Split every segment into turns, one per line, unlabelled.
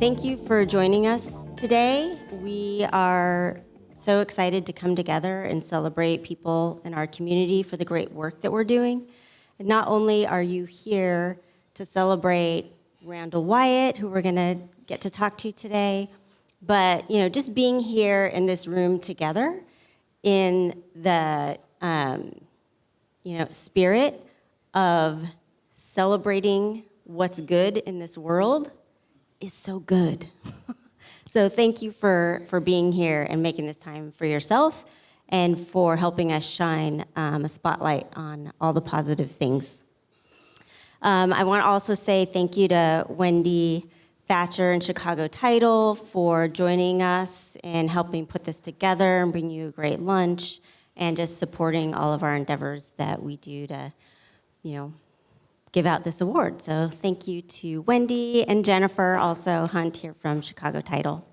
Thank you for joining us today. We are so excited to come together and celebrate people in our community for the great work that we're doing. And not only are you here to celebrate Randal Wyatt, who we're going to get to talk to today, but just being here in this room together in the spirit of celebrating what's good in this world is so good. So thank you for being here and making this time for yourself and for helping us shine a spotlight on all the positive things. I want to also say thank you to Wendy Thatcher and Chicago Title for joining us and helping put this together and bring you a great lunch and just supporting all of our endeavors that we do to, give out this award. So thank you to Wendy and Jennifer, also Hunt here from Chicago Title.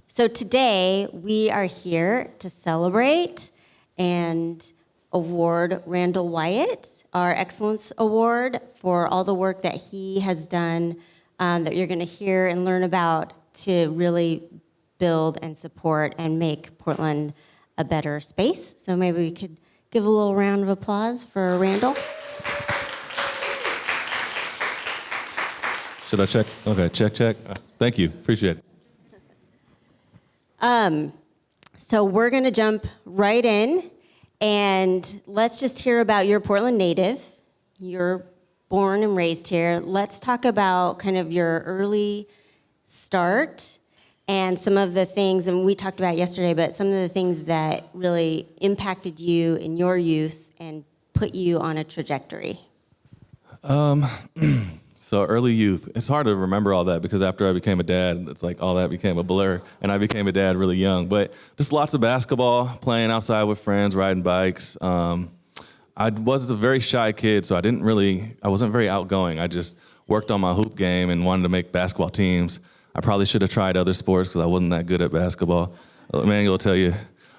So today we are here to celebrate and award Randal Wyatt our Excellence Award for all the work that he has done that you're going to hear and learn about to really build and support and make Portland a better space. So maybe we could give a little round of applause for Randal.
Should I check? Okay, check. Thank you, appreciate it.
So we're gonna jump right in and let's just hear about your Portland native. You're born and raised here. Let's talk about kind of your early start and some of the things, and we talked about yesterday, but some of the things that really impacted you in your youth and put you on a trajectory.
So early youth, it's hard to remember all that because after I became a dad, it's like all that became a blur, and I became a dad really young. But just lots of basketball, playing outside with friends, riding bikes. I was a very shy kid, so I wasn't very outgoing. I just worked on my hoop game and wanted to make basketball teams. I probably should have tried other sports because I wasn't that good at basketball. Emmanuel will tell you.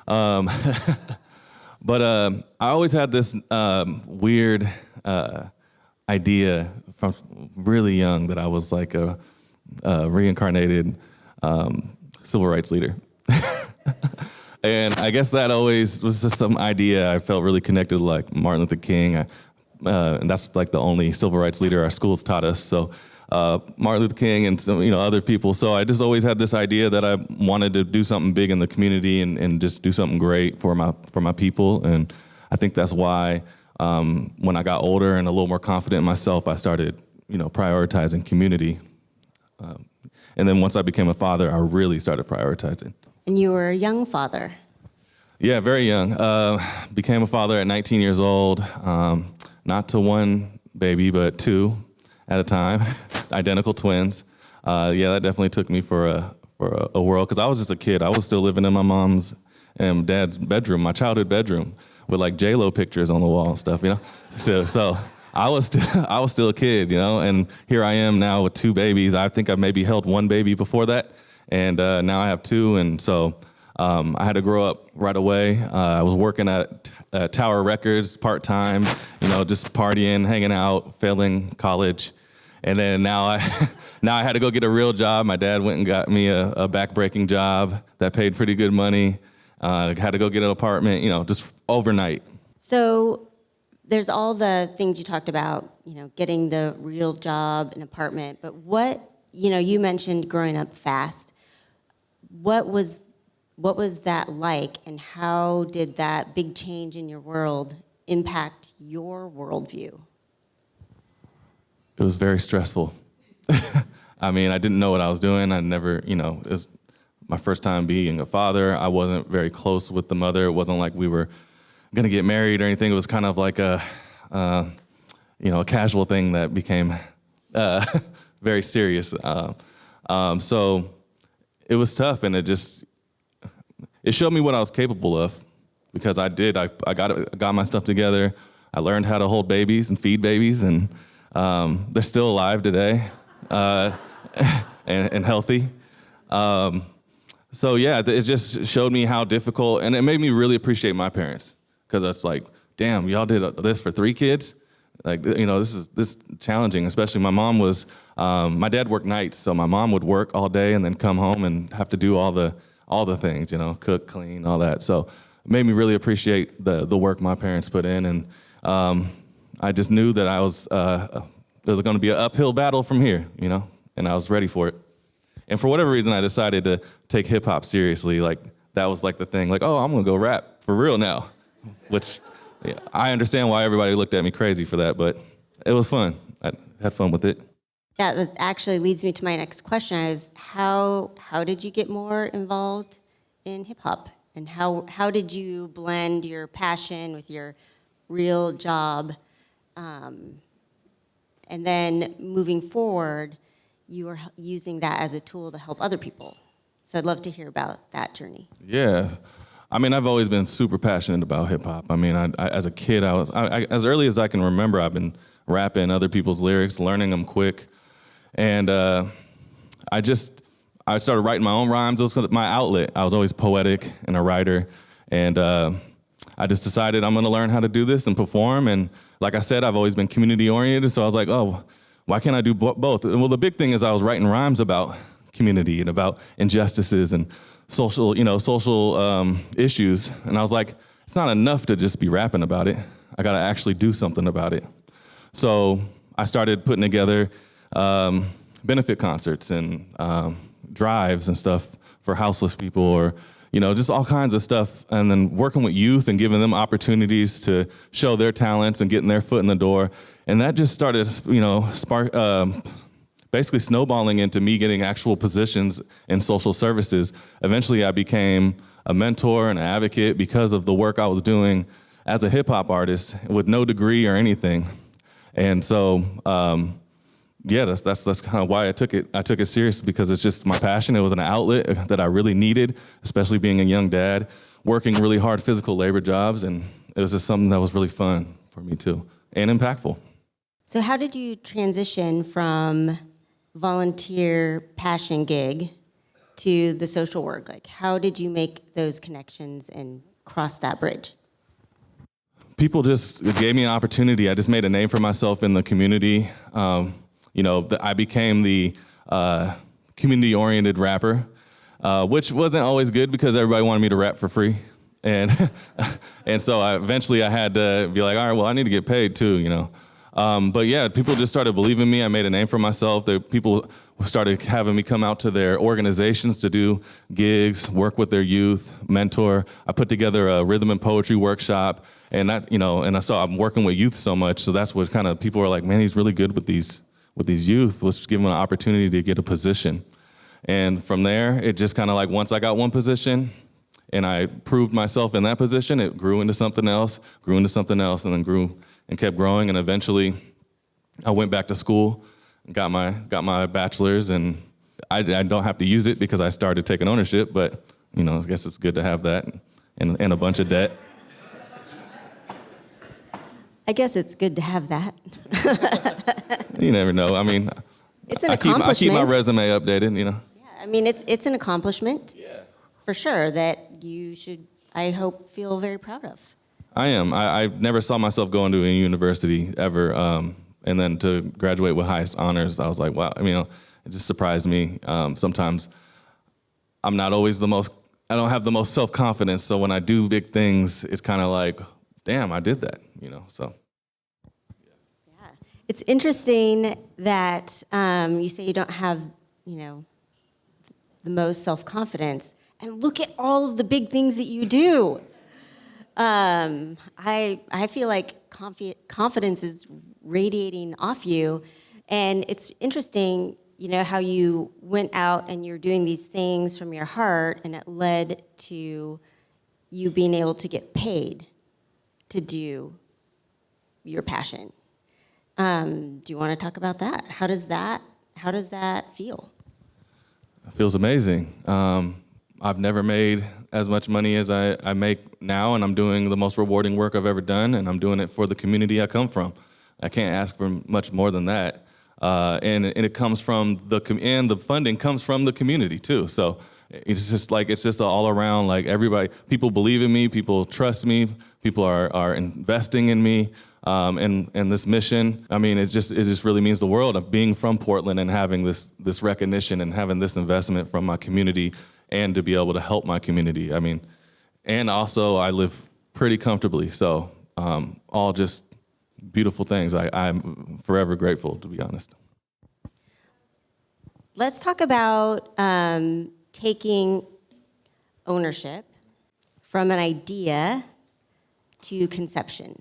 But I always had this weird idea from really young that I was like a reincarnated civil rights leader. And I guess that always was just some idea I felt really connected to, like Martin Luther King. And that's like the only civil rights leader our schools taught us. So Martin Luther King and some other people. So I just always had this idea that I wanted to do something big in the community and just do something great for my people. And I think that's why when I got older and a little more confident in myself, I started prioritizing community. And then once I became a father, I really started prioritizing.
And you were a young father.
Yeah, very young. Became a father at 19 years old. Not to one baby, but two at a time, identical twins. That definitely took me for a whirl because I was just a kid. I was still living in my mom's and dad's bedroom, my childhood bedroom, with like J-Lo pictures on the wall and stuff, So I was still a kid, and here I am now with two babies. I think I maybe held one baby before that, and now I have two, and so I had to grow up right away. I was working at Tower Records part-time, just partying, hanging out, failing college. And then now I had to go get a real job. My dad went and got me a back-breaking job that paid pretty good money. Had to go get an apartment, just overnight.
So there's all the things you talked about, getting the real job, an apartment. But what, you mentioned growing up fast. What was that like, and how did that big change in your world impact your worldview?
It was very stressful. I mean, I didn't know what I was doing. I never, it was my first time being a father. I wasn't very close with the mother. It wasn't like we were gonna get married or anything. It was kind of like a casual thing that became very serious. So it was tough, and it showed me what I was capable of because I did. I got my stuff together. I learned how to hold babies and feed babies, and they're still alive today and healthy. So yeah, it just showed me how difficult, and it made me really appreciate my parents because it's like, damn, y'all did this for 3 kids. Like, this is challenging, especially my dad worked nights, so my mom would work all day and then come home and have to do all the things, cook, clean, all that. So it made me really appreciate the work my parents put in, and I just knew that there was going to be an uphill battle from here, and I was ready for it. And for whatever reason, I decided to take hip hop seriously. Like, that was like the thing, like, oh, I'm going to go rap for real now, which I understand why everybody looked at me crazy for that, but it was fun. I had fun with it.
Yeah, that actually leads me to my next question is how did you get more involved in hip hop? And how did you blend your passion with your real job? And then moving forward, you are using that as a tool to help other people. So I'd love to hear about that journey.
Yeah. I mean, I've always been super passionate about hip hop. I mean, I as a kid, as early as I can remember, I've been rapping other people's lyrics, learning them quick. And I started writing my own rhymes. It was my outlet. I was always poetic and a writer. And I just decided I'm going to learn how to do this and perform. And like I said, I've always been community oriented. So I was like, oh, why can't I do both? Well, the big thing is I was writing rhymes about community and about injustices and social issues. And I was like, it's not enough to just be rapping about it. I got to actually do something about it. So I started putting together benefit concerts and drives and stuff for houseless people, or just all kinds of stuff, and then working with youth and giving them opportunities to show their talents and getting their foot in the door. And that just started, basically snowballing into me getting actual positions in social services. Eventually, I became a mentor and an advocate because of the work I was doing as a hip hop artist with no degree or anything. And so, that's kind of why I took it serious, because it's just my passion. It was an outlet that I really needed, especially being a young dad, working really hard physical labor jobs, and it was just something that was really fun for me too, and impactful.
So how did you transition from volunteer passion gig to the social work? Like, how did you make those connections and cross that bridge?
People just gave me an opportunity. I just made a name for myself in the community. I became the community-oriented rapper, which wasn't always good because everybody wanted me to rap for free. And and so eventually I had to be like, all right, well, I need to get paid too, But yeah, people just started believing me. I made a name for myself. People started having me come out to their organizations to do gigs, work with their youth, mentor. I put together a rhythm and poetry workshop, and and I saw I'm working with youth so much, so that's what kind of people were like, man, he's really good with these youth. Let's give him an opportunity to get a position. And from there, it just kind of like, once I got one position and I proved myself in that position, it grew into something else, and then grew and kept growing. And eventually I went back to school and got my bachelor's, and I don't have to use it because I started taking ownership, but I guess it's good to have that and a bunch of debt.
I guess it's good to have that.
You never know. I mean,
it's an accomplishment.
I keep my resume updated,
Yeah, I mean, it's an accomplishment.
Yeah.
For sure, that you should, I hope, feel very proud of.
I am. I never saw myself going to a university ever, and then to graduate with highest honors, I was like, wow. I mean, it just surprised me. Sometimes I'm not always I don't have the most self-confidence, so when I do big things, it's kind of like, damn, I did that, so.
Yeah. It's interesting that you say you don't have, the most self-confidence, and look at all of the big things that you do. I feel like confidence is radiating off you, and it's interesting, how you went out and you're doing these things from your heart, and it led to you being able to get paid to do your passion. Do you want to talk about that? How does that feel?
It feels amazing. I've never made as much money as I make now, and I'm doing the most rewarding work I've ever done, and I'm doing it for the community I come from. I can't ask for much more than that. And it comes from and the funding comes from the community too. So, It's just all around, like everybody, people believe in me, people trust me, people are investing in me, and this mission. I mean, it just really means the world of being from Portland and having this recognition and having this investment from my community and to be able to help my community. I mean, and also I live pretty comfortably, so all just beautiful things. I'm forever grateful, to be honest.
Let's talk about taking ownership from an idea to conception.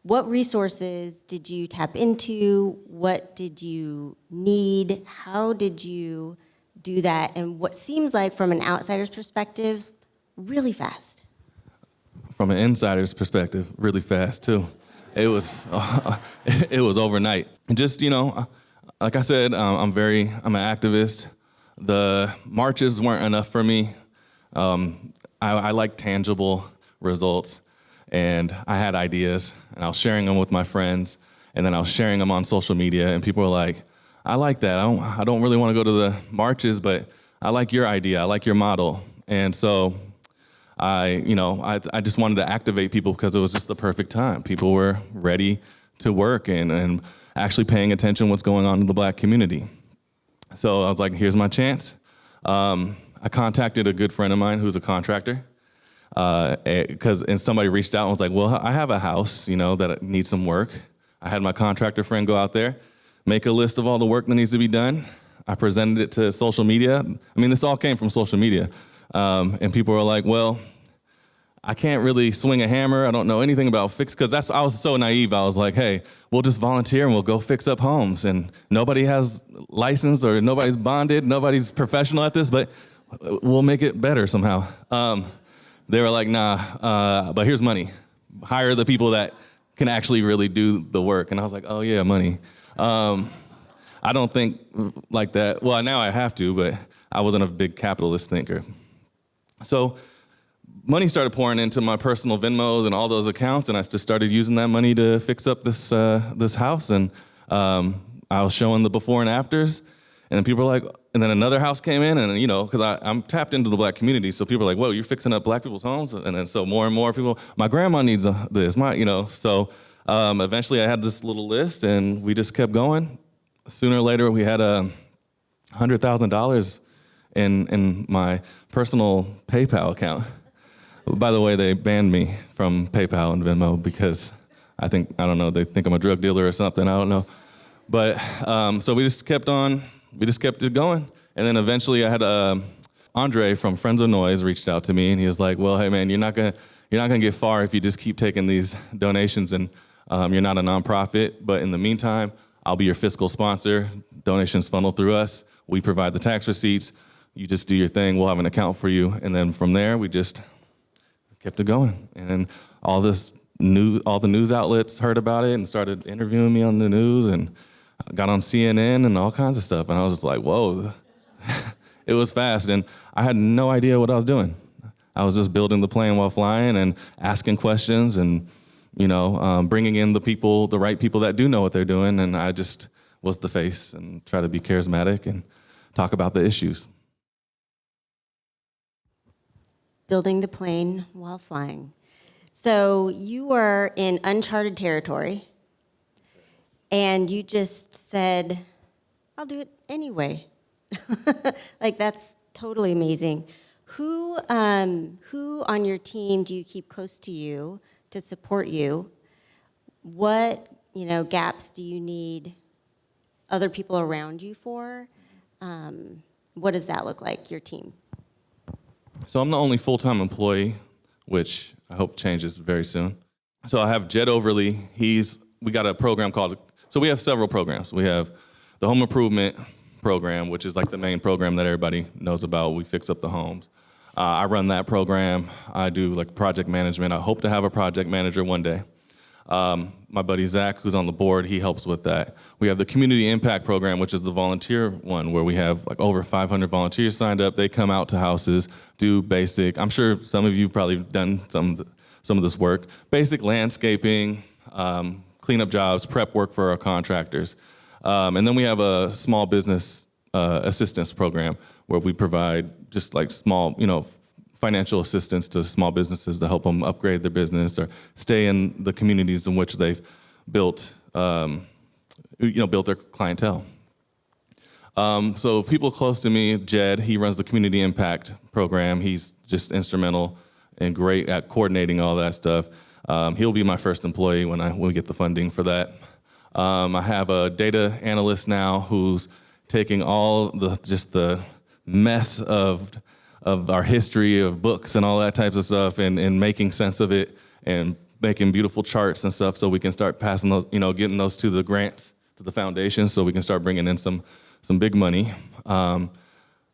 What resources did you tap into? What did you need? How did you do that? And what seems like, from an outsider's perspective, really fast.
From an insider's perspective, really fast too. It was it was overnight. Just, like I said, I'm an activist. The marches weren't enough for me. I like tangible results, and I had ideas, and I was sharing them with my friends, and then I was sharing them on social media, and people were like, I like that. I don't really want to go to the marches, but I like your idea. I like your model. And so I just wanted to activate people because it was just the perfect time. People were ready to work and actually paying attention to what's going on in the Black community. So I was like, here's my chance. I contacted a good friend of mine who's a contractor, and somebody reached out and was like, well, I have a house, that needs some work. I had my contractor friend go out there, make a list of all the work that needs to be done. I presented it to social media. I mean, this all came from social media. And people were like, well, I can't really swing a hammer. I don't know anything about because I was so naive. I was like, hey, we'll just volunteer and we'll go fix up homes. And nobody has license or nobody's bonded, nobody's professional at this, but we'll make it better somehow. They were like, nah, but here's money. Hire the people that can actually really do the work. And I was like, oh yeah, money. I don't think like that. Well, now I have to, but I wasn't a big capitalist thinker. So money started pouring into my personal Venmos and all those accounts, and I just started using that money to fix up this house. And I was showing the before and afters, and then people were like, and then another house came in, and because I'm tapped into the Black community, so people are like, whoa, you're fixing up Black people's homes? And then so more and more people, my grandma needs this, So eventually I had this little list, and we just kept going. Sooner or later, we had $100,000 in my personal PayPal account. By the way, they banned me from PayPal and Venmo because I don't know, they think I'm a drug dealer or something, I don't know. But so we just kept it going. And then eventually I had Andre from Friends of Noise reached out to me, and he was like, well, hey man, you're not gonna get far if you just keep taking these donations, and you're not a nonprofit, but in the meantime, I'll be your fiscal sponsor. Donations funnel through us. We provide the tax receipts. You just do your thing. We'll have an account for you. And then from there, we just kept it going. And then all the news outlets heard about it and started interviewing me on the news, and got on CNN and all kinds of stuff. And I was just like, whoa, it was fast. And I had no idea what I was doing. I was just building the plane while flying and asking questions and, bringing in the right people that do know what they're doing. And I just was the face and try to be charismatic and talk about the issues.
Building the plane while flying. So you were in uncharted territory, and you just said, I'll do it anyway. Like, that's totally amazing. Who on your team do you keep close to you to support you? What, gaps do you need other people around you for? What does that look like, your team?
So I'm the only full-time employee, which I hope changes very soon. So I have Jed Overly. We got a program so we have several programs. We have the home improvement program, which is like the main program that everybody knows about. We fix up the homes. I run that program. I do like project management. I hope to have a project manager one day. My buddy Zach, who's on the board, he helps with that. We have the community impact program, which is the volunteer one, where we have like over 500 volunteers signed up. They come out to houses, do basic, I'm sure some of you probably done some of this work, basic landscaping, cleanup jobs, prep work for our contractors. And then we have a small business assistance program where we provide just like small, financial assistance to small businesses to help them upgrade their business or stay in the communities in which they've built, built their clientele. So people close to me, Jed, he runs the Community Impact Program. He's just instrumental and great at coordinating all that stuff. He'll be my first employee when we get the funding for that. I have a data analyst now who's taking all the mess of our history of books and all that types of stuff and making sense of it and making beautiful charts and stuff so we can start passing those, getting those to the grants, to the foundation so we can start bringing in some big money.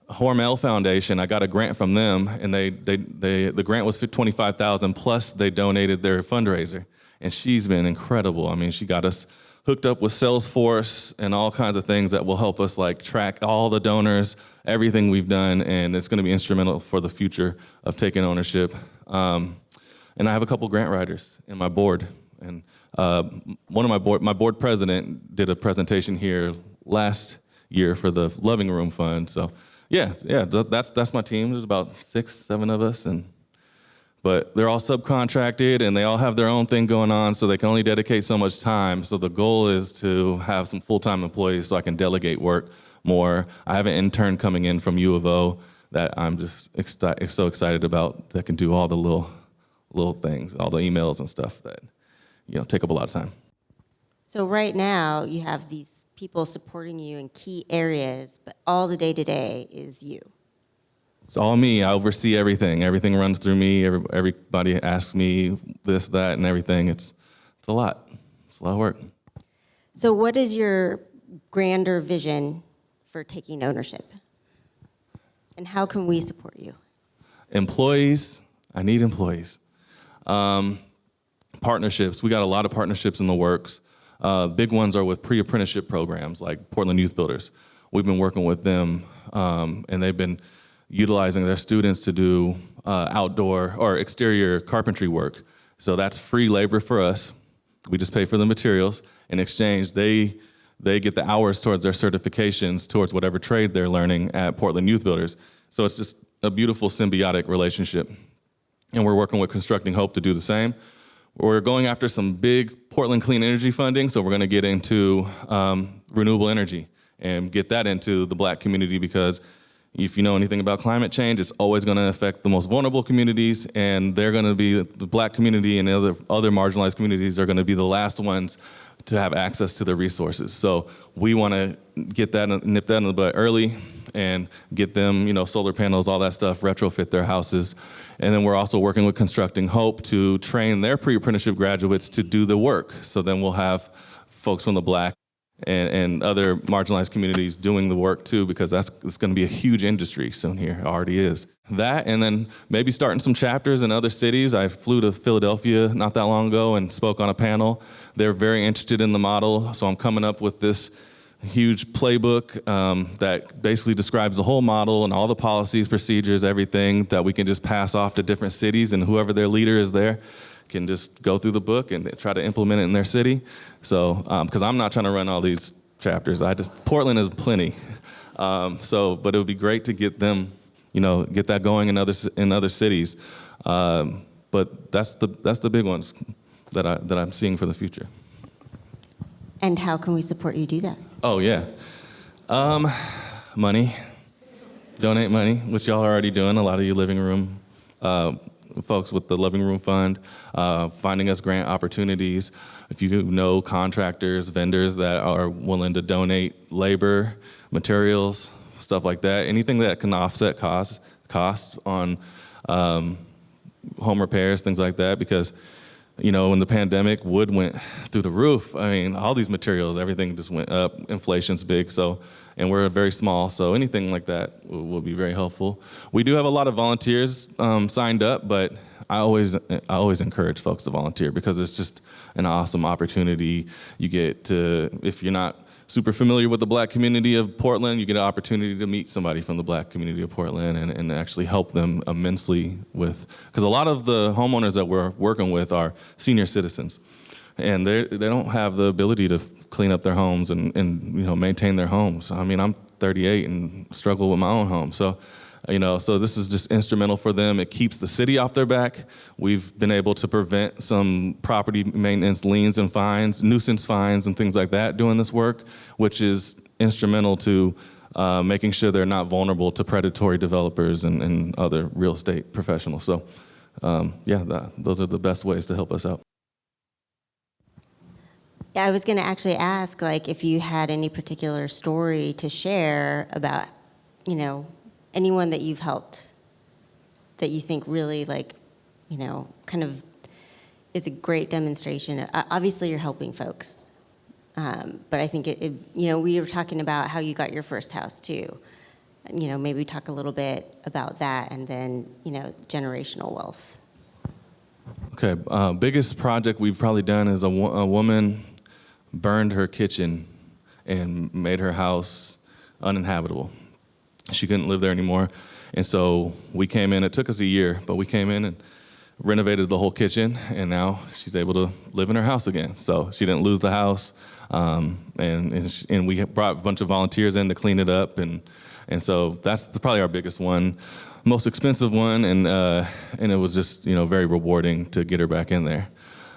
Hormel Foundation, I got a grant from them, and the grant was for $25,000 plus they donated their fundraiser, and she's been incredible. I mean, she got us hooked up with Salesforce and all kinds of things that will help us like track all the donors, everything we've done, and it's going to be instrumental for the future of taking ownership. And I have a couple grant writers in my board, and one of my board president did a presentation here last year for the Loving Room Fund. So yeah, that's my team. There's about 6, 7 of us, but they're all subcontracted and they all have their own thing going on, so they can only dedicate so much time. So the goal is to have some full-time employees so I can delegate work more. I have an intern coming in from U of O that I'm just so excited about that can do all the little things, all the emails and stuff that take up a lot of time.
So right now you have these people supporting you in key areas, but all the day-to-day is you.
It's all me. I oversee everything. Everything runs through me. Everybody asks me this, that, and everything. It's a lot. It's a lot of work.
So what is your grander vision for taking ownership? And how can we support you?
Employees. I need employees. Partnerships. We got a lot of partnerships in the works. Big ones are with pre-apprenticeship programs like Portland Youth Builders. We've been working with them, and they've been utilizing their students to do outdoor or exterior carpentry work. So that's free labor for us. We just pay for the materials. In exchange, they get the hours towards their certifications, towards whatever trade they're learning at Portland Youth Builders. So it's just a beautiful symbiotic relationship. And we're working with Constructing Hope to do the same. We're going after some big Portland clean energy funding, so we're going to get into renewable energy and get that into the Black community, because if you know anything about climate change, it's always going to affect the most vulnerable communities, and they're going to be the Black community and other marginalized communities are going to be the last ones to have access to the resources. So we want to get that, nip that in the bud early and get them, solar panels, all that stuff, retrofit their houses. And then we're also working with Constructing Hope to train their pre-apprenticeship graduates to do the work. So then we'll have folks from the Black and other marginalized communities doing the work too, because it's going to be a huge industry soon here. It already is. That, and then maybe starting some chapters in other cities. I flew to Philadelphia not that long ago and spoke on a panel. They're very interested in the model, so I'm coming up with this huge playbook that basically describes the whole model and all the policies, procedures, everything that we can just pass off to different cities, and whoever their leader is there can just go through the book and try to implement it in their city. So, because I'm not trying to run all these chapters, Portland is plenty. But it would be great to get them, get that going in other cities. But that's the big ones that I'm seeing for the future.
And how can we support you do that?
Oh yeah, money. Donate money, which y'all are already doing. A lot of you living room folks with the Loving Room Fund, finding us grant opportunities. If you know contractors, vendors that are willing to donate labor, materials, stuff like that, anything that can offset costs on home repairs, things like that, because when the pandemic, wood went through the roof. I mean, all these materials, everything just went up. Inflation's big, and we're very small, so anything like that will be very helpful. We do have a lot of volunteers signed up, but I always encourage folks to volunteer, because it's just an awesome opportunity. You get to, if you're not super familiar with the Black community of Portland, you get an opportunity to meet somebody from the Black community of Portland and actually help them immensely with, because a lot of the homeowners that we're working with are senior citizens, and they don't have the ability to clean up their homes and maintain their homes. I mean, I'm 38 and struggle with my own home. So, so this is just instrumental for them. It keeps the city off their back. We've been able to prevent some property maintenance liens and fines, nuisance fines and things like that doing this work, which is instrumental to making sure they're not vulnerable to predatory developers and other real estate professionals. So, those are the best ways to help us out.
Yeah, I was going to actually ask, like, if you had any particular story to share about, anyone that you've helped that you think really, like, kind of is a great demonstration. Obviously, you're helping folks, but I think we were talking about how you got your first house too. Maybe talk a little bit about that, and then generational wealth.
Okay, biggest project we've probably done is a woman burned her kitchen and made her house uninhabitable. She couldn't live there anymore. And so we came in, it took us a year, but we came in and renovated the whole kitchen, and now she's able to live in her house again. So she didn't lose the house, and we brought a bunch of volunteers in to clean it up, and so that's probably our biggest one, most expensive one, and it was just very rewarding to get her back in there.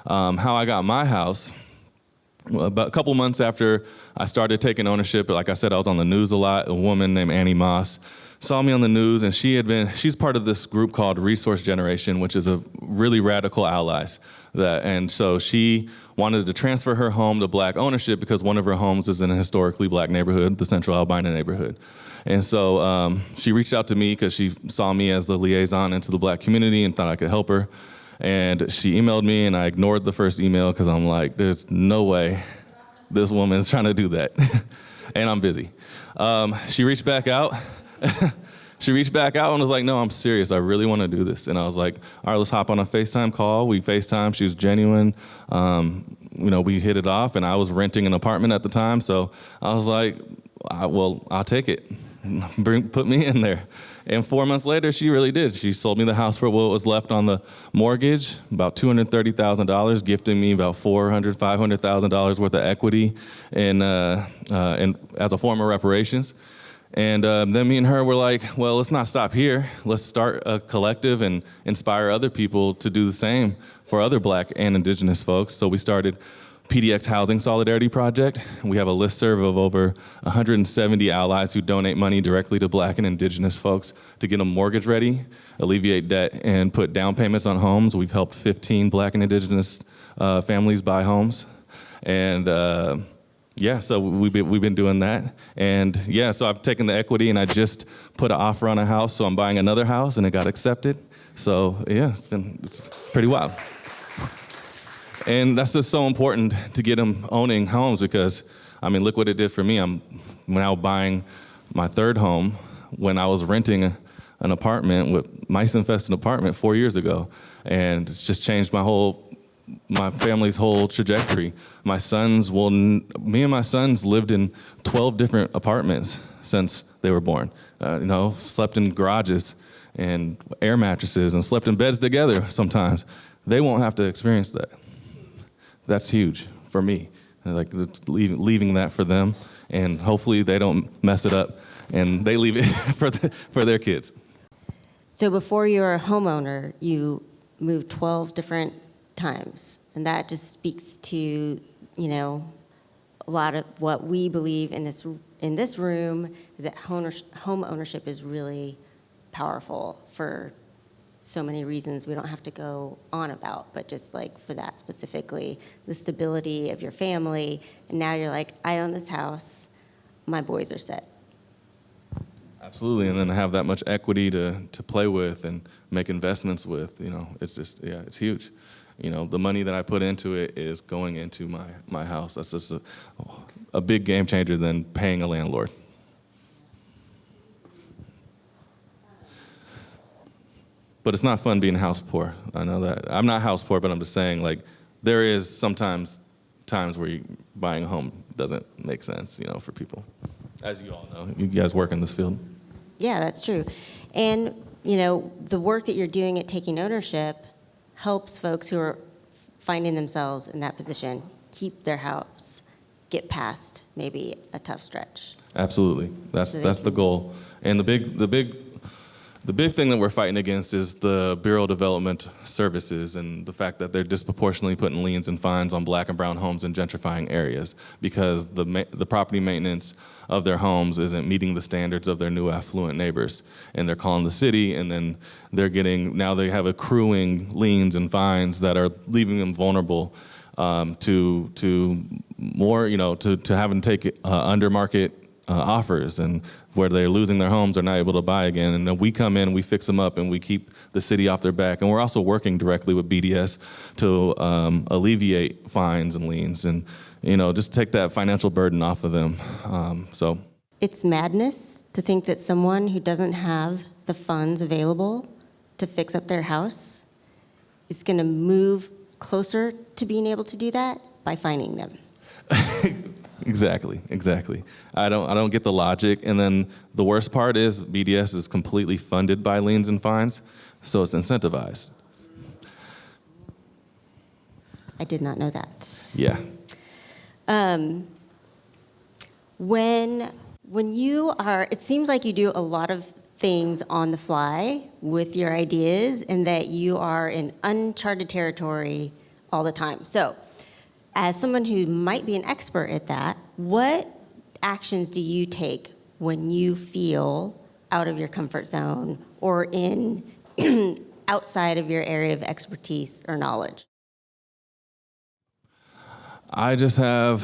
How I got my house. About a couple months after I started taking ownership, like I said, I was on the news a lot. A woman named Annie Moss saw me on the news, and she's part of this group called Resource Generation, which is a really radical allies. And so she wanted to transfer her home to black ownership because one of her homes is in a historically black neighborhood, the Central Albina neighborhood. And so she reached out to me because she saw me as the liaison into the black community and thought I could help her. And she emailed me, and I ignored the first email because I'm like, there's no way this woman's trying to do that. And I'm busy. She reached back out. She reached back out and was like, no, I'm serious. I really want to do this. And I was like, all right, let's hop on a FaceTime call. We FaceTime. She was genuine. We hit it off, and I was renting an apartment at the time. So I was like, I'll take it. Put me in there. And 4 months later, she really did. She sold me the house for what was left on the mortgage, about $230,000, gifting me about $400,000, $500,000 worth of equity and as a form of reparations. And then me and her were like, well, let's not stop here. Let's start a collective and inspire other people to do the same for other black and indigenous folks. So we started PDX Housing Solidarity Project. We have a listserv of over 170 allies who donate money directly to black and indigenous folks to get them mortgage ready, alleviate debt, and put down payments on homes. We've helped 15 black and indigenous families buy homes. And so we've been doing that. And so I've taken the equity and I just put an offer on a house, so I'm buying another house, and it got accepted. So it's pretty wild. And that's just so important to get them owning homes because, look what it did for me. I'm now buying my third home when I was renting an apartment, with mice-infested apartment 4 years ago. And it's just changed my family's whole trajectory. Me and my sons lived in 12 different apartments since they were born. Slept in garages and air mattresses and slept in beds together sometimes. They won't have to experience that. That's huge for me, like leaving that for them, and hopefully they don't mess it up and they leave it for their kids.
So before you were a homeowner, you moved 12 different times, and that just speaks to a lot of what we believe in this room is that home ownership is really powerful for so many reasons we don't have to go on about, but just like for that specifically, the stability of your family, and now you're like, I own this house, my boys are set.
Absolutely, and then have that much equity to play with and make investments with, it's just, it's huge. The money that I put into it is going into my house. That's just a big game changer than paying a landlord. But it's not fun being house poor. I know that. I'm not house poor, but I'm just saying, like, there is sometimes times where buying a home doesn't make sense, for people. As you all know, you guys work in this field.
Yeah, that's true. And, the work that you're doing at Taking Ownership helps folks who are finding themselves in that position keep their house, get past maybe a tough stretch.
Absolutely. That's the goal. And the big thing that we're fighting against is the Bureau of Development Services and the fact that they're disproportionately putting liens and fines on black and brown homes in gentrifying areas because the property maintenance of their homes isn't meeting the standards of their new affluent neighbors. And they're calling the city, and then now they have accruing liens and fines that are leaving them vulnerable to more, to having to take under market offers, and where they're losing their homes, they're not able to buy again. And then we come in, we fix them up, and we keep the city off their back. And we're also working directly with BDS to alleviate fines and liens, and just take that financial burden off of them.
It's madness to think that someone who doesn't have the funds available to fix up their house is going to move closer to being able to do that by fining them.
Exactly. I don't get the logic. And then the worst part is BDS is completely funded by liens and fines, so it's incentivized.
I did not know that.
Yeah.
When you are, it seems like you do a lot of things on the fly with your ideas, and that you are in uncharted territory all the time. So, as someone who might be an expert at that, what actions do you take when you feel out of your comfort zone or in outside of your area of expertise or knowledge?
I just have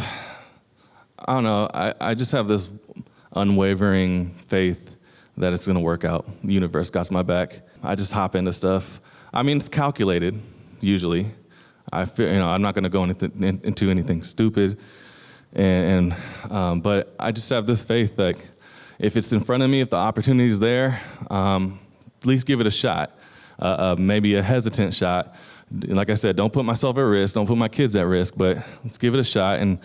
this unwavering faith that it's going to work out. The universe got my back. I just hop into stuff. I mean, it's calculated, usually. I feel, I'm not going to go into anything stupid, but I just have this faith that if it's in front of me, if the opportunity's there, at least give it a shot. Maybe a hesitant shot. Like I said, don't put myself at risk, don't put my kids at risk, but let's give it a shot. And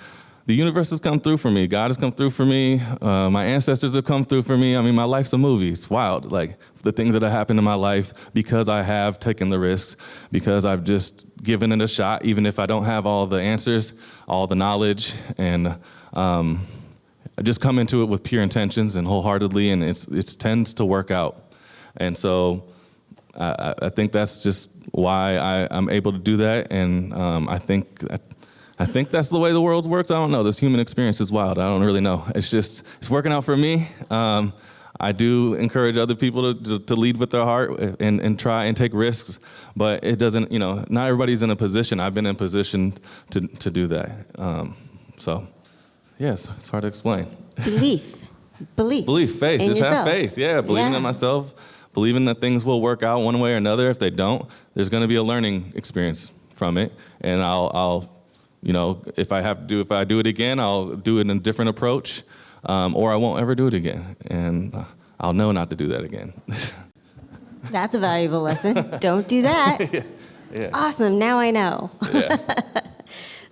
the universe has come through for me. God has come through for me. My ancestors have come through for me. I mean, my life's a movie. It's wild. Like, the things that have happened in my life because I have taken the risks, because I've just given it a shot, even if I don't have all the answers, all the knowledge. And I just come into it with pure intentions and wholeheartedly, and it tends to work out. And so I think that's just why I'm able to do that. And I think that's the way the world works. I don't know. This human experience is wild. I don't really know. It's working out for me. I do encourage other people to lead with their heart and try and take risks, but it doesn't, not everybody's in a position. I've been in a position to do that. Yes, it's hard to explain.
Belief,
faith.
In
Just
yourself.
have faith. Yeah, believing in myself, believing that things will work out one way or another. If they don't, there's going to be a learning experience from it, and I'll if I do it again, I'll do it in a different approach, or I won't ever do it again, and I'll know not to do that again.
That's a valuable lesson. Don't do that.
Yeah.
Awesome. Now I know.
Yeah.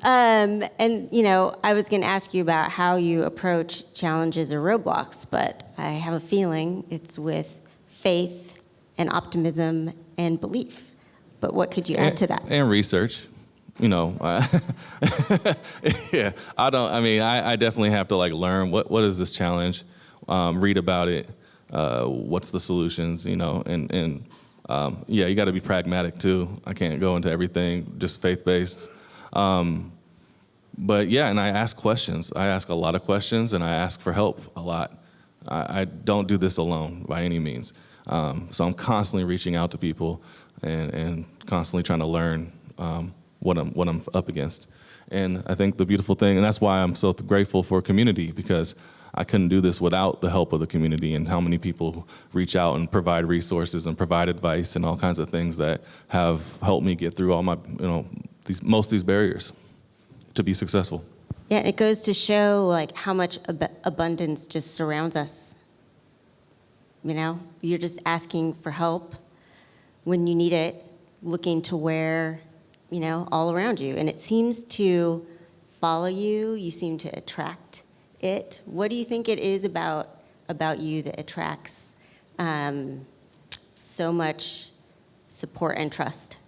I was going to ask you about how you approach challenges or roadblocks, but I have a feeling it's with faith and optimism and belief. But what could you add to that?
And research. I definitely have to learn what is this challenge, read about it, what's the solutions, you got to be pragmatic too. I can't go into everything just faith-based. But yeah, and I ask questions. I ask a lot of questions, and I ask for help a lot. I don't do this alone by any means. So I'm constantly reaching out to people and constantly trying to learn what I'm up against. And I think the beautiful thing, and that's why I'm so grateful for community, because I couldn't do this without the help of the community and how many people reach out and provide resources and provide advice and all kinds of things that have helped me get through all my, most of these barriers to be successful.
Yeah, it goes to show how much abundance just surrounds us. You're just asking for help when you need it, looking to where, all around you. And it seems to follow you. You seem to attract it. What do you think it is about you that attracts so much support and trust?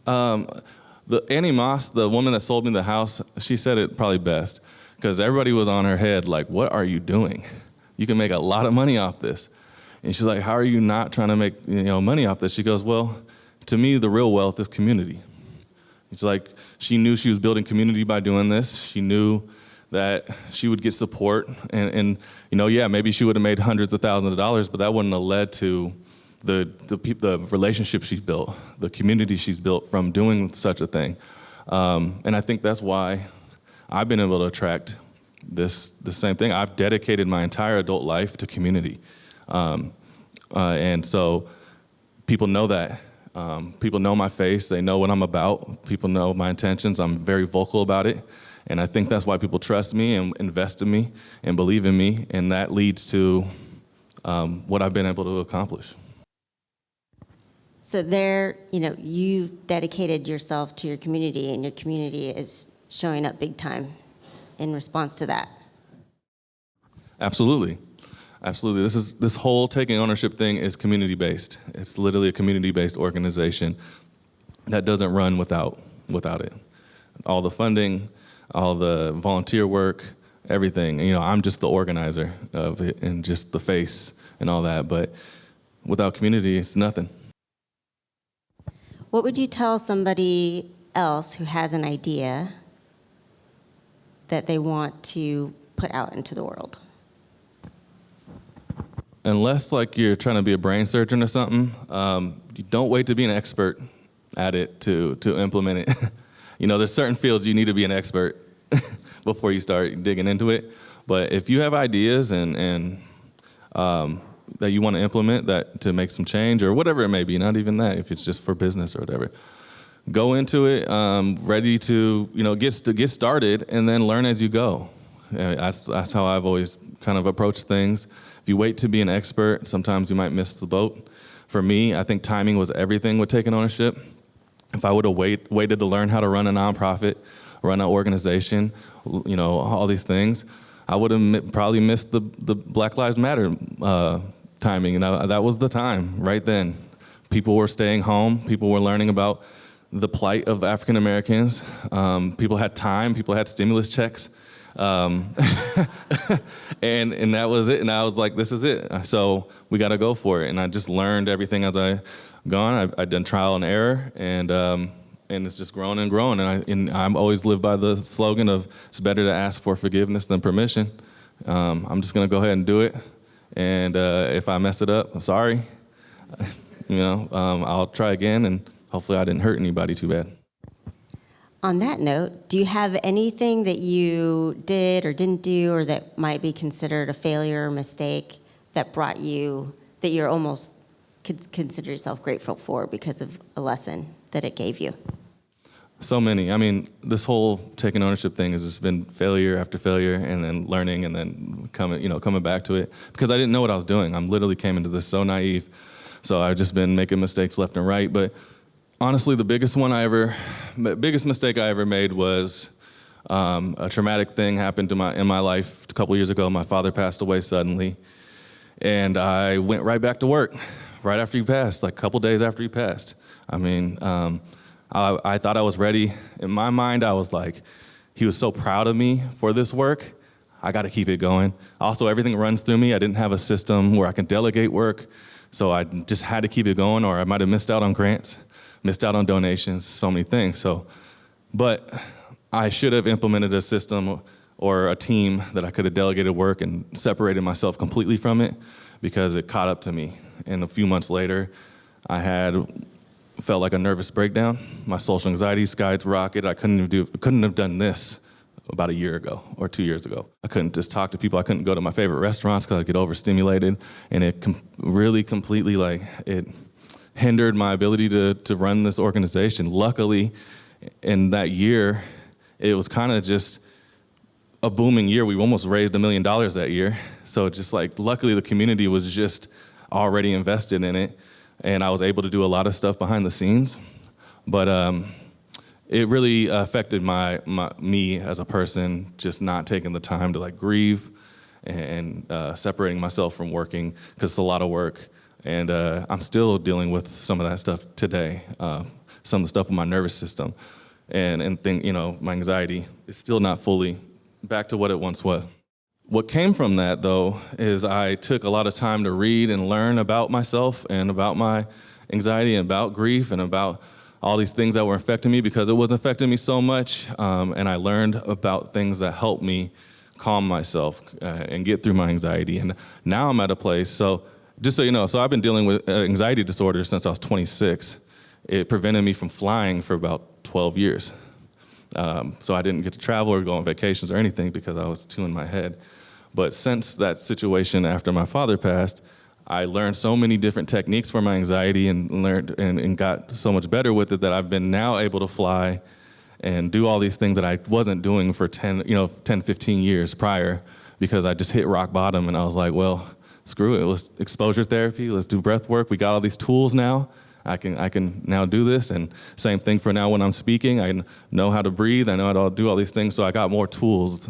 The Annie Moss, the woman that sold me the house, she said it probably best. because everybody was on her head like, what are you doing? You can make a lot of money off this. And she's like, how are you not trying to make money off this? She goes, well, to me, the real wealth is community. It's like she knew she was building community by doing this. She knew that she would get support. And maybe she would have made hundreds of thousands of dollars, but that wouldn't have led to the relationship she's built, the community she's built from doing such a thing. And I think that's why I've been able to attract the same thing. I've dedicated my entire adult life to community. And so people know that. People know my face. They know what I'm about. People know my intentions. I'm very vocal about it. And I think that's why people trust me and invest in me and believe in me. And that leads to what I've been able to accomplish.
So there, you've dedicated yourself to your community, and your community is showing up big time in response to that.
Absolutely. Absolutely. This whole taking ownership thing is community-based. It's literally a community-based organization that doesn't run without it. All the funding, all the volunteer work, everything. I'm just the organizer of it and just the face and all that. But without community, it's nothing.
What would you tell somebody else who has an idea that they want to put out into the world?
Unless you're trying to be a brain surgeon or something, you don't wait to be an expert at it to implement it. There's certain fields you need to be an expert before you start digging into it. But if you have ideas and that you want to implement that to make some change or whatever it may be, not even that, if it's just for business or whatever, go into it ready to get started and then learn as you go. That's how I've always kind of approached things. If you wait to be an expert, sometimes you might miss the boat. For me, I think timing was everything with taking ownership. If I would have waited to learn how to run a nonprofit, run an organization, all these things, I would have probably missed the Black Lives Matter timing. That was the time right then. People were staying home. People were learning about the plight of African Americans. People had time. People had stimulus checks. And that was it. And I was like, this is it. So we got to go for it. And I just learned everything as I gone. I've done trial and error, and it's just grown and grown. And I'm always lived by the slogan of it's better to ask for forgiveness than permission. I'm just going to go ahead and do it. And if I mess it up, I'm sorry. I'll try again, and hopefully I didn't hurt anybody too bad.
On that note, do you have anything that you did or didn't do or that might be considered a failure or mistake that brought you, that you're almost could consider yourself grateful for because of a lesson that it gave you?
So many. I mean, this whole taking ownership thing has just been failure after failure, and then learning, and then coming back to it, because I didn't know what I was doing. I literally came into this so naive. So I've just been making mistakes left and right. But honestly, the biggest mistake I ever made was a traumatic thing happened in my life a couple years ago. My father passed away suddenly, and I went right back to work right after he passed, like a couple days after he passed. I mean, I thought I was ready. In my mind, I was like, he was so proud of me for this work. I got to keep it going. Also, everything runs through me. I didn't have a system where I could delegate work, so I just had to keep it going, or I might have missed out on grants, missed out on donations, so many things. But I should have implemented a system or a team that I could have delegated work and separated myself completely from it, because it caught up to me. And a few months later, I felt like a nervous breakdown. My social anxiety skyrocketed. I couldn't have done this about a year ago or 2 years ago. I couldn't just talk to people. I couldn't go to my favorite restaurants because I get overstimulated, and it really completely it hindered my ability to run this organization. Luckily, in that year, it was kind of just a booming year. We almost raised $1 million that year. So just luckily the community was just already invested in it, and I was able to do a lot of stuff behind the scenes. But it really affected me as a person, just not taking the time to grieve and separating myself from working, because it's a lot of work. And I'm still dealing with some of that stuff today, some of the stuff with my nervous system, and my anxiety is still not fully back to what it once was. What came from that, though, is I took a lot of time to read and learn about myself and about my anxiety and about grief and about all these things that were affecting me because it was affecting me so much. And I learned about things that helped me calm myself and get through my anxiety. And now I'm at a place, so just so you know, so I've been dealing with anxiety disorder since I was 26. It prevented me from flying for about 12 years. So I didn't get to travel or go on vacations or anything because I was too in my head. But since that situation after my father passed, I learned so many different techniques for my anxiety and learned and got so much better with it that I've been now able to fly and do all these things that I wasn't doing for 10, 15 years prior because I just hit rock bottom and I was like, well, screw it. Let's exposure therapy. Let's do breath work. We got all these tools now. I can now do this. And same thing for now when I'm speaking. I know how to breathe. I know how to do all these things. So I got more tools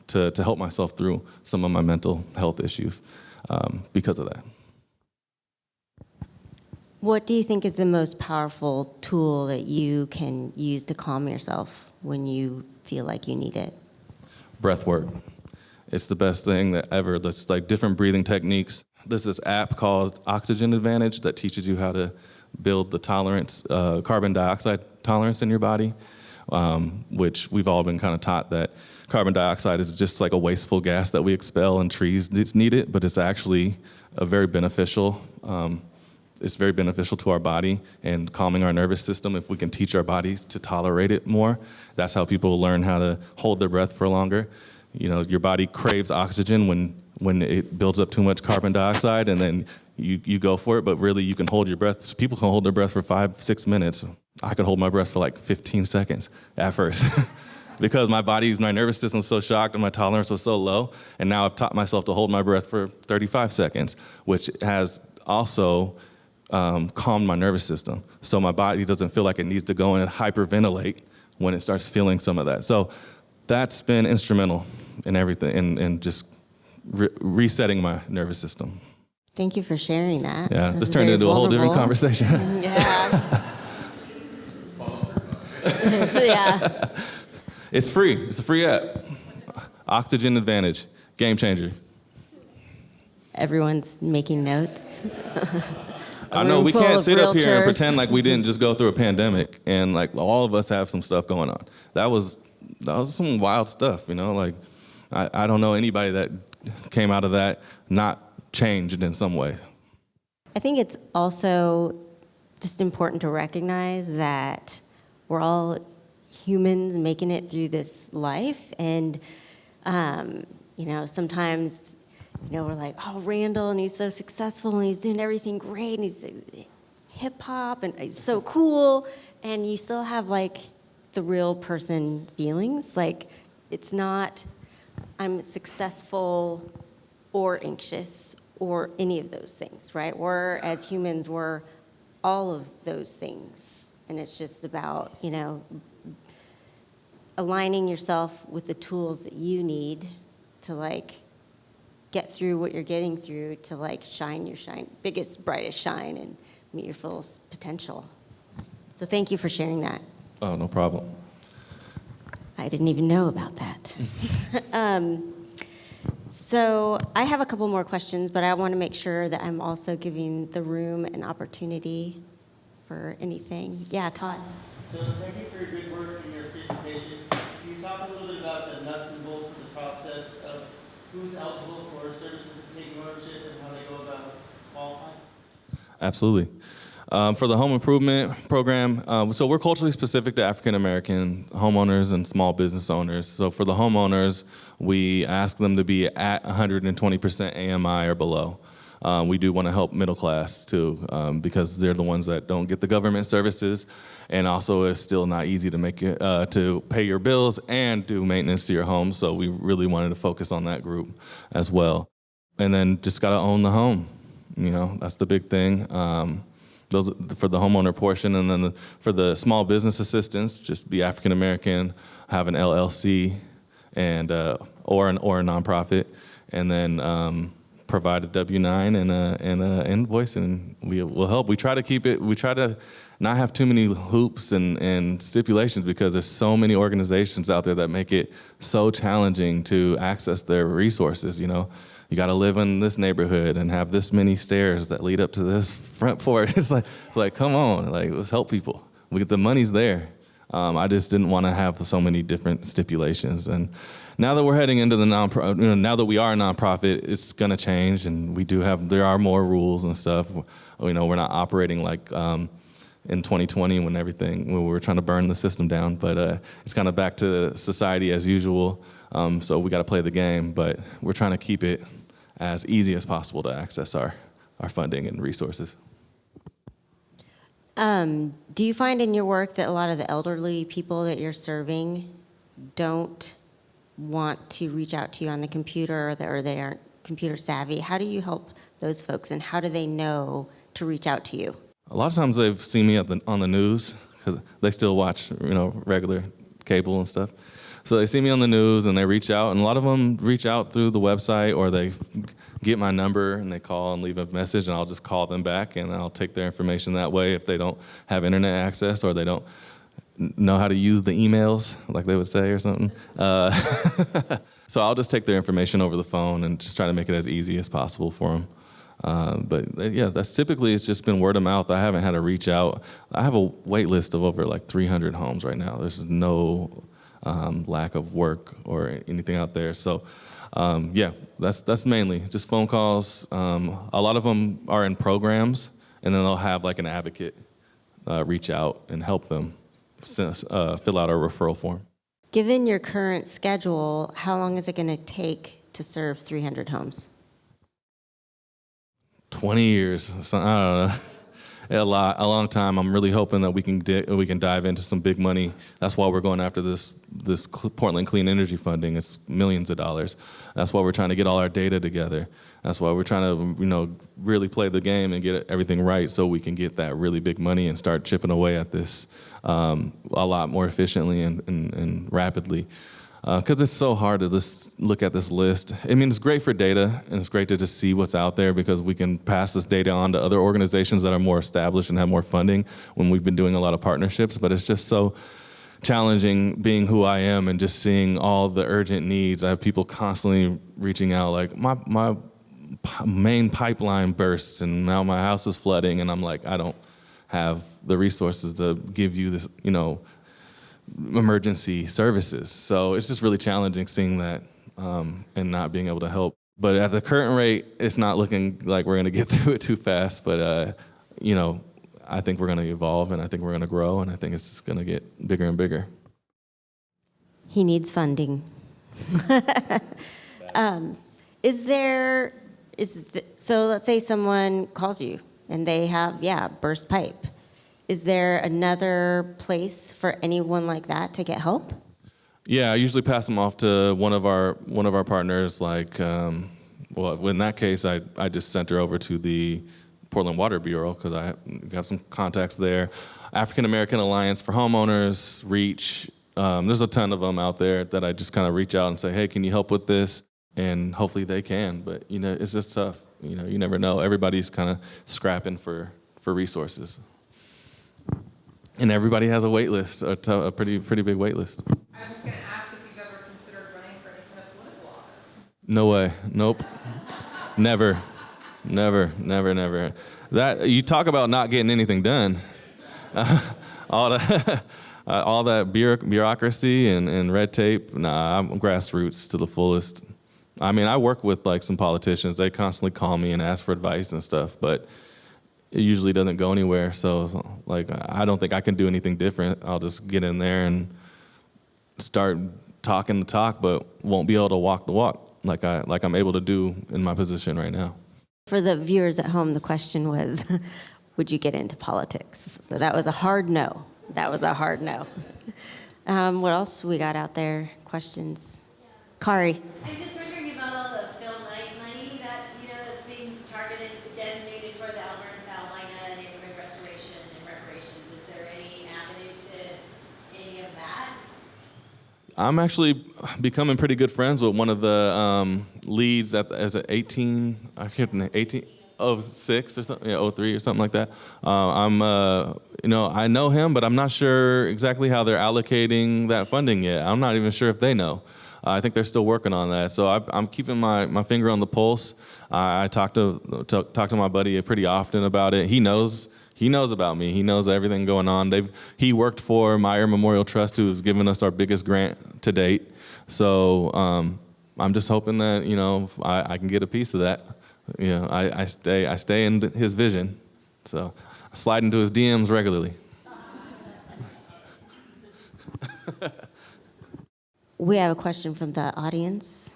to help myself through some of my mental health issues because of that.
What do you think is the most powerful tool that you can use to calm yourself when you feel like you need it?
Breath work. It's the best thing that ever. That's like different breathing techniques. There's this app called Oxygen Advantage that teaches you how to build the tolerance, carbon dioxide tolerance in your body, which we've all been kind of taught that carbon dioxide is just like a wasteful gas that we expel and trees need it, but it's actually a very beneficial. It's very beneficial to our body and calming our nervous system if we can teach our bodies to tolerate it more. That's how people learn how to hold their breath for longer. Your body craves oxygen when it builds up too much carbon dioxide, and then you go for it, but really you can hold your breath. People can hold their breath for 5-6 minutes. I could hold my breath for like 15 seconds at first because my nervous system's so shocked and my tolerance was so low, and now I've taught myself to hold my breath for 35 seconds, which has also calmed my nervous system. So my body doesn't feel like it needs to go and hyperventilate when it starts feeling some of that. So that's been instrumental in everything and just resetting my nervous system.
Thank you for sharing that.
Yeah, this turned into a whole different conversation.
Yeah. Yeah.
It's free. It's a free app. Oxygen Advantage. Game changer.
Everyone's making notes.
I know we can't sit up here and pretend like we didn't just go through a pandemic and like all of us have some stuff going on. That was some wild stuff, like I don't know anybody that came out of that not changed in some way.
I think it's also just important to recognize that we're all humans making it through this life, and sometimes we're like, oh, Randal, and he's so successful, and he's doing everything great, and he's hip hop, and he's so cool, and you still have like the real person feelings. Like, it's not I'm successful or anxious or any of those things, right? We're, as humans, we're all of those things, and it's just about aligning yourself with the tools that you need to like get through what you're getting through, to like shine your biggest, brightest shine and meet your fullest potential. So thank you for sharing that.
Oh, no problem.
I didn't even know about that. So I have a couple more questions, but I want to make sure that I'm also giving the room an opportunity for anything. Yeah, Todd.
So thank you for your good work in your presentation. Can you talk a little bit about the nuts and bolts of the process of who's eligible for services of taking ownership and how they go about qualifying?
Absolutely. For the home improvement program, so we're culturally specific to African American homeowners and small business owners. So for the homeowners, we ask them to be at 120% AMI or below. We do want to help middle class too, because they're the ones that don't get the government services, and also it's still not easy to make it, to pay your bills and do maintenance to your home. So we really wanted to focus on that group as well. And then just got to own the home. That's the big thing. Those for the homeowner portion, and then for the small business assistants, just be African American, have an LLC, and or a nonprofit, and then provide a W-9 and a invoice, and we will help. We try to keep it. We try to not have too many hoops and stipulations, because there's so many organizations out there that make it so challenging to access their resources. You know, you got to live in this neighborhood and have this many stairs that lead up to this front porch. It's like, come on, like, let's help people. The money's there. I just didn't want to have so many different stipulations. And now that we're heading into the now that we are a nonprofit, it's going to change, and there are more rules and stuff. You know, we're not operating like in 2020 when we were trying to burn the system down, but it's kind of back to society as usual. So we got to play the game, but we're trying to keep it as easy as possible to access our funding and resources.
Do you find in your work that a lot of the elderly people that you're serving don't want to reach out to you on the computer, or they aren't computer savvy? How do you help those folks, and how do they know to reach out to you?
A lot of times they've seen me on the news, because they still watch, regular cable and stuff. So they see me on the news and they reach out, and a lot of them reach out through the website, or they get my number and they call and leave a message, and I'll just call them back and I'll take their information that way if they don't have internet access or they don't know how to use the emails, like they would say or something. So I'll just take their information over the phone and just try to make it as easy as possible for them. But yeah, it's just been word of mouth. I haven't had to reach out. I have a wait list of over like 300 homes right now. There's no lack of work or anything out there. So yeah, that's mainly just phone calls. A lot of them are in programs, and then they'll have like an advocate reach out and help them fill out a referral form.
Given your current schedule, how long is it going to take to serve 300 homes?
20 years. So, I don't know. A long time. I'm really hoping that we can dive into some big money. That's why we're going after this Portland Clean Energy funding. It's millions of dollars. That's why we're trying to get all our data together. That's why we're trying to really play the game and get everything right, so we can get that really big money and start chipping away at this a lot more efficiently and rapidly. Because it's so hard to just look at this list. I mean, it's great for data, and it's great to just see what's out there, because we can pass this data on to other organizations that are more established and have more funding when we've been doing a lot of partnerships. But it's just so challenging being who I am and just seeing all the urgent needs. I have people constantly reaching out, like, my main pipeline burst, and now my house is flooding, and I'm like, I don't have the resources to give you this, emergency services. So it's just really challenging seeing that and not being able to help. But at the current rate, it's not looking like we're going to get through it too fast. But, I think we're going to evolve, and I think we're going to grow, and I think it's just going to get bigger and bigger.
He needs funding. So let's say someone calls you and they have, burst pipe. Is there another place for anyone like that to get help?
Yeah, I usually pass them off to one of our partners. Like, in that case, I just sent her over to the Portland Water Bureau, because I got some contacts there. African American Alliance for Homeowners, REACH. There's a ton of them out there that I just kind of reach out and say, hey, can you help with this? And hopefully they can. But it's just tough. You never know. Everybody's kind of scrapping for resources. And everybody has a wait list, a pretty big wait list.
I was just going to ask if you've ever considered running for any kind of political office.
No way. Nope. Never. That, you talk about not getting anything done. All that bureaucracy and red tape. Nah, I'm grassroots to the fullest. I mean, I work with like some politicians. They constantly call me and ask for advice and stuff, but it usually doesn't go anywhere. So like, I don't think I can do anything different. I'll just get in there and start talking the talk, but won't be able to walk the walk like I'm able to do in my position right now.
For the viewers at home, the question was, would you get into politics? So that was a hard no. What else we got out there? Questions? Kari.
I'm just wondering about all the film night money that, that's being targeted, designated for the Alberta neighborhood restoration and reparations. Is there any avenue to any of that?
I'm actually becoming pretty good friends with one of the leads as an 18, I forget the name, 1806 or something, yeah, 03 or something like that. I know him, but I'm not sure exactly how they're allocating that funding yet. I'm not even sure if they know. I think they're still working on that. So I'm keeping my finger on the pulse. I talk to my buddy pretty often about it. He knows about me. He knows everything going on. He worked for Meyer Memorial Trust, who's given us our biggest grant to date. So I'm just hoping that I can get a piece of that. I stay in his vision. So I slide into his DMs regularly.
We have a question from the audience.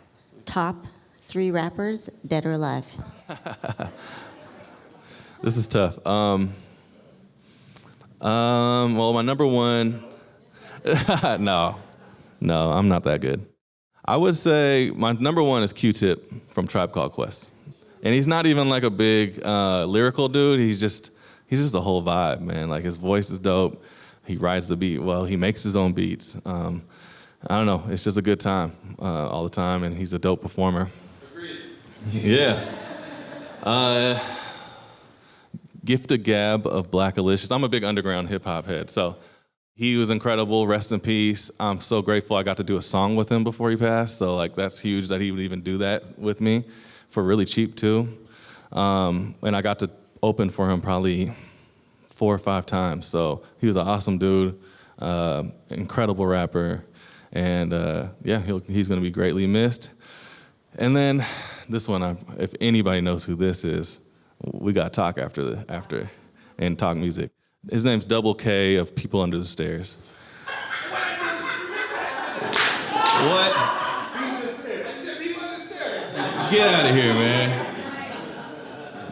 Top 3 rappers, dead or alive?
This is tough. Well, my number one, no, I'm not that good. I would say my number one is Q-Tip from Tribe Called Quest. And he's not even like a big lyrical dude. He's just a whole vibe, man. Like his voice is dope. He rides the beat well. He makes his own beats. I don't know. It's just a good time all the time, and he's a dope performer. Agreed. Yeah. Gift a Gab of Black Alicious. I'm a big underground hip-hop head, so he was incredible. Rest in peace. I'm so grateful I got to do a song with him before he passed, so like that's huge that he would even do that with me for really cheap, too. And I got to open for him probably 4 or 5 times, so he was an awesome dude, incredible rapper. And he's going to be greatly missed. And then this one, if anybody knows who this is, we got to talk after and talk music. His name's Double K of People Under the Stairs. What? Get out of here, man.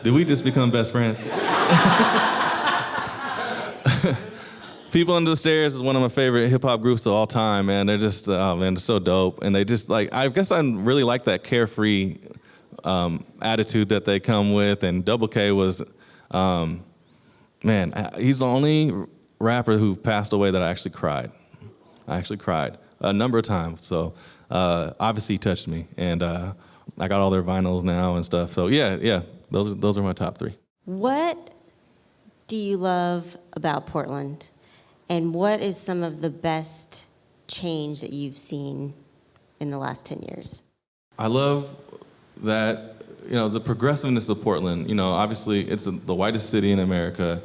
Did we just become best friends? People Under the Stairs is one of my favorite hip-hop groups of all time, man. They're just, they're so dope. And they just, I guess I really like that carefree attitude that they come with. And Double K was, he's the only rapper who passed away that I actually cried. I actually cried a number of times. So obviously he touched me. And I got all their vinyls now and stuff. So yeah, those are my top 3.
What do you love about Portland? And what is some of the best change that you've seen in the last 10 years?
I love that, the progressiveness of Portland. Obviously it's the whitest city in America.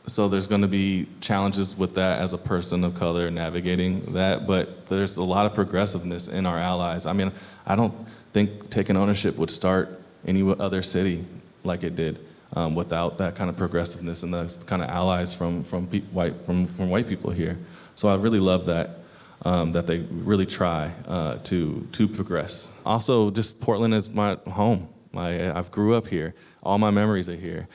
So there's going to be challenges with that as a person of color navigating that. But there's a lot of progressiveness in our allies. I mean, I don't think taking ownership would start any other city like it did. Without that kind of progressiveness and those kind of allies from white people here. So I really love that they really try to progress. Also, just Portland is my home. I've grew up here. All my memories are here.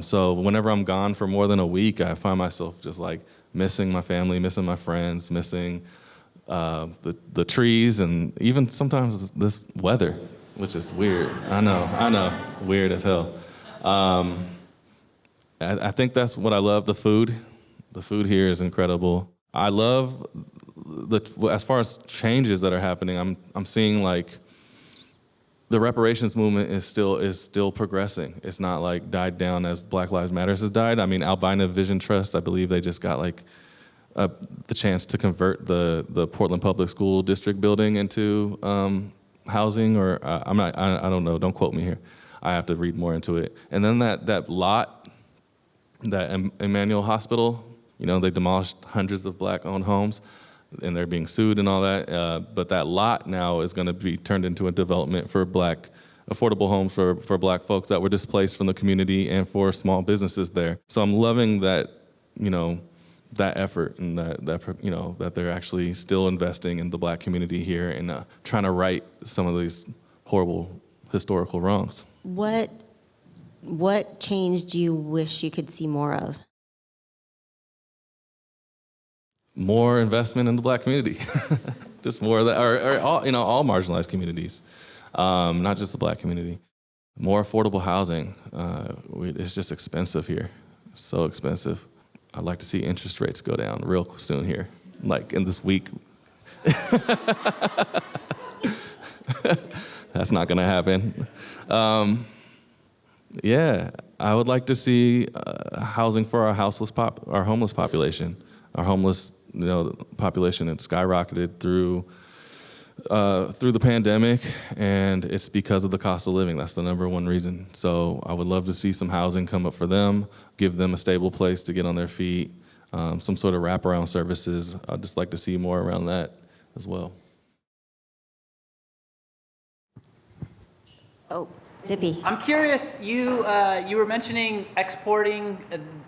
So whenever I'm gone for more than a week, I find myself just like missing my family, missing my friends, missing the trees, and even sometimes this weather, which is weird. I know, weird as hell. I think that's what I love, the food. The food here is incredible. I love as far as changes that are happening, I'm seeing like the reparations movement is still progressing. It's not like died down as Black Lives Matter has died. I mean, Albina Vision Trust, I believe they just got like the chance to convert the Portland Public School District building into housing, or I don't know, don't quote me here. I have to read more into it. And then that lot, that Emmanuel Hospital, they demolished hundreds of Black-owned homes, and they're being sued and all that. But that lot now is going to be turned into a development for affordable homes for Black folks that were displaced from the community and for small businesses there. So I'm loving that, that effort and that they're actually still investing in the Black community here and trying to right some of these horrible historical wrongs.
What change do you wish you could see more of?
More investment in the Black community. Just more of that, or all marginalized communities, not just the Black community. More affordable housing. It's just expensive here, so expensive. I'd like to see interest rates go down real soon here, like in this week, That's not going to happen. Yeah, I would like to see housing for our our homeless population. Our homeless, population had skyrocketed through the pandemic, and it's because of the cost of living. That's the number one reason. So I would love to see some housing come up for them, give them a stable place to get on their feet, some sort of wraparound services. I'd just like to see more around that as well.
Oh, Zippy.
I'm curious, you were mentioning exporting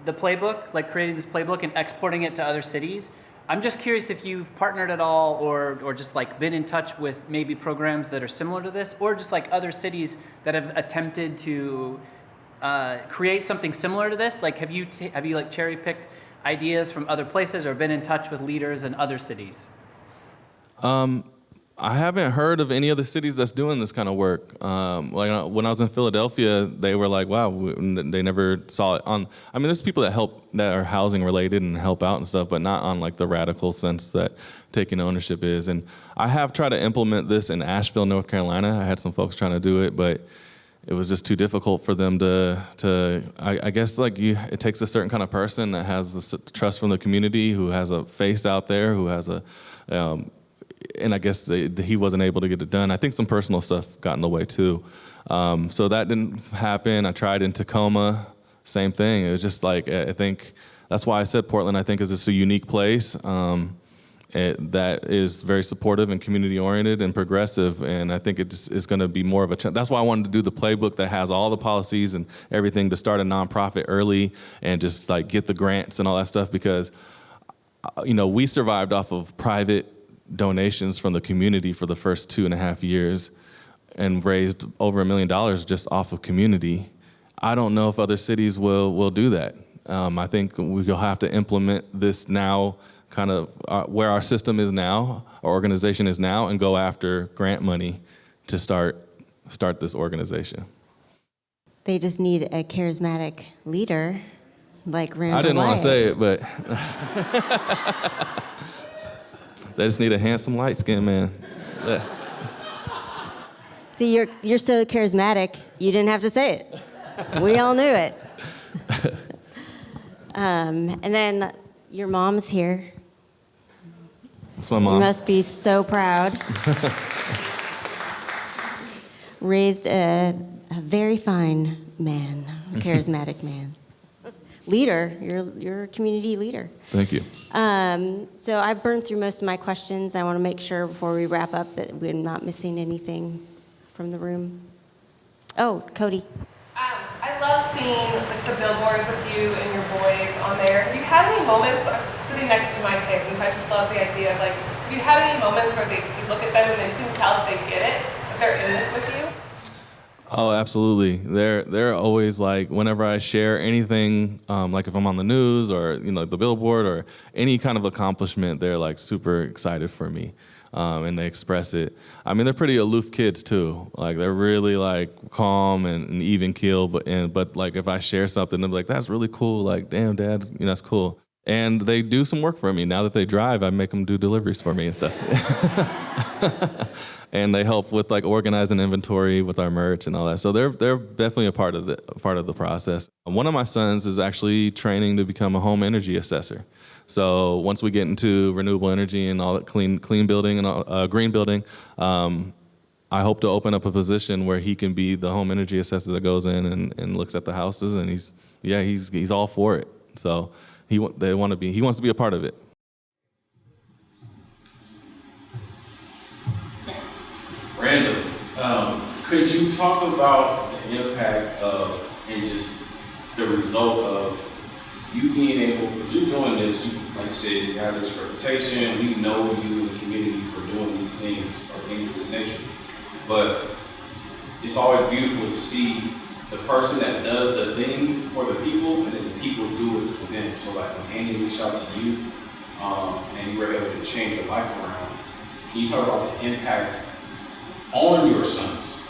the playbook, like creating this playbook and exporting it to other cities. I'm just curious if you've partnered at all or just like been in touch with maybe programs that are similar to this, or just like other cities that have attempted to create something similar to this. Like have you like cherry picked ideas from other places or been in touch with leaders in other cities?
I haven't heard of any other cities that's doing this kind of work. Like when I was in Philadelphia, they were like, wow, they never saw it on. I mean, there's people that are housing related and help out and stuff, but not on like the radical sense that taking ownership is. And I have tried to implement this in Asheville, North Carolina. I had some folks trying to do it, but it was just too difficult for them to I guess like it takes a certain kind of person that has the trust from the community, who has a face out there, who has a, and I guess he wasn't able to get it done. I think some personal stuff got in the way too. So that didn't happen. I tried in Tacoma, same thing. It was just like, I think, that's why I said Portland, I think, is just a unique place that is very supportive and community-oriented and progressive, and I think it just is going to be more of a challenge. That's why I wanted to do the playbook that has all the policies and everything to start a nonprofit early and just like get the grants and all that stuff, because we survived off of private donations from the community for the first 2.5 years and raised over $1 million just off of community. I don't know if other cities will do that. I think we'll have to implement this now, kind of where our system is now, our organization is now, and go after grant money to start this organization.
They just need a charismatic leader like Randal Wyatt.
I didn't want to say it, but they just need a handsome, light-skinned man. Yeah.
See, you're so charismatic, you didn't have to say it. We all knew it. And then your mom's here.
That's my mom.
You must be so proud. Raised a very fine man, a charismatic man. Leader, you're a community leader.
Thank you.
So I've burned through most of my questions. I want to make sure before we wrap up that we're not missing anything from the room. Oh, Cody.
I love seeing the billboards with you and your boys on there. Have you had any moments, I'm sitting next to my kids, I just love the idea of have you had any moments where you look at them and you can tell that they get it, that they're in this with you?
Oh, absolutely. They're always like, whenever I share anything, like if I'm on the news or the billboard or any kind of accomplishment, they're like super excited for me, and they express it. I mean, they're pretty aloof kids too. Like they're really like calm and even keel, but like if I share something, they're like, "That's really cool." Like, "Damn, Dad, that's cool." And they do some work for me. Now that they drive, I make them do deliveries for me and stuff. And they help with like organizing inventory with our merch and all that. So they're definitely a part of the process. One of my sons is actually training to become a home energy assessor. So once we get into renewable energy and all that clean building and green building, I hope to open up a position where he can be the home energy assessor that goes in and looks at the houses, and he's all for it. So he wants to be a part of it.
Randall, could you talk about the impact of and just the result of you being able, because you're doing this, like you said, you have this reputation, we know you in the community for doing these things or things of this nature, but it's always beautiful to see the person that does the thing for the people and then the people do it for them. So like when Andy reached out to you and you were able to change your life around, can you talk about the impact on your sons,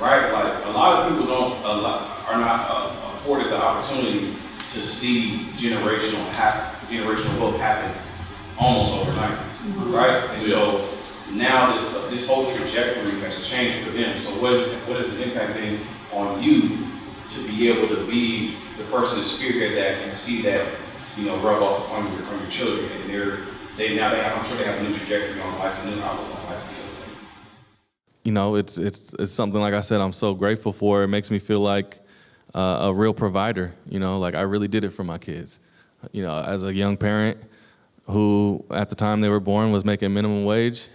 right? Like a lot of people are not afforded the opportunity to see generational wealth happen almost overnight. right? And so now this whole trajectory has changed for them. So what is the impact then on you to be able to be the person to spearhead that and see that, rub off on your children, and I'm sure they have a new trajectory on life, a new outlook on life.
It's something, like I said, I'm so grateful for. It makes me feel like a real provider. Like I really did it for my kids. As a young parent who, at the time they were born, was making minimum wage,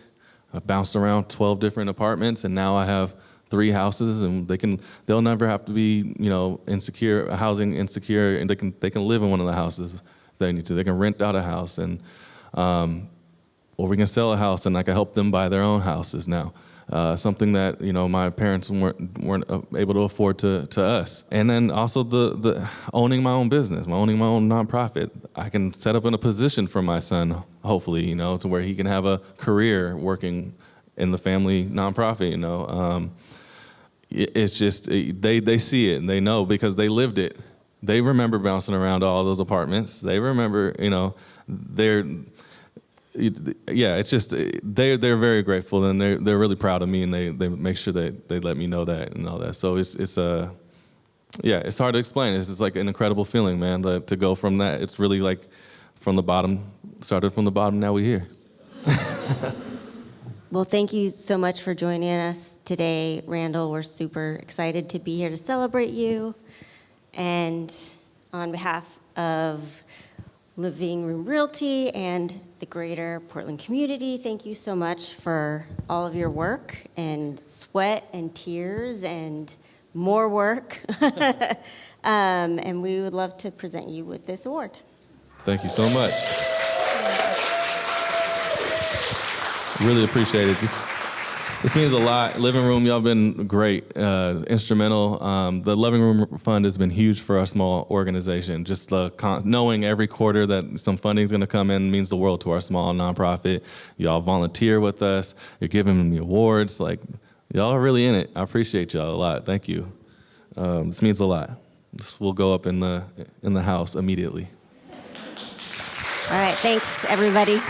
I bounced around 12 different apartments, and now I have 3 houses, and they'll never have to be, housing insecure, and they can live in one of the houses if they need to. They can rent out a house, and or we can sell a house, and I can help them buy their own houses now. Something that my parents weren't able to afford to us. And then also the owning my own business, owning my own nonprofit. I can set up in a position for my son, hopefully, to where he can have a career working in the family nonprofit. It's just they see it and they know because they lived it. They remember bouncing around all those apartments. They remember, it's just they're very grateful, and they're really proud of me, and they make sure that they let me know that and all that. So it's hard to explain. It's just like an incredible feeling, man, to go from that. It's really like from the bottom, started from the bottom, now we're here.
Well, thank you so much for joining us today, Randal. We're super excited to be here to celebrate you. And on behalf of Living Room Realty and the greater Portland community, thank you so much for all of your work and sweat and tears and more work. And we would love to present you with this award.
Thank you so much. Really appreciate it. This means a lot. Living Room, y'all been great, instrumental. The Living Room Fund has been huge for our small organization. Just knowing every quarter that some funding is going to come in means the world to our small nonprofit. Y'all volunteer with us. You're giving me awards. Like, y'all are really in it. I appreciate y'all a lot. Thank you. This means a lot. This will go up in the house immediately.
All right, thanks, everybody.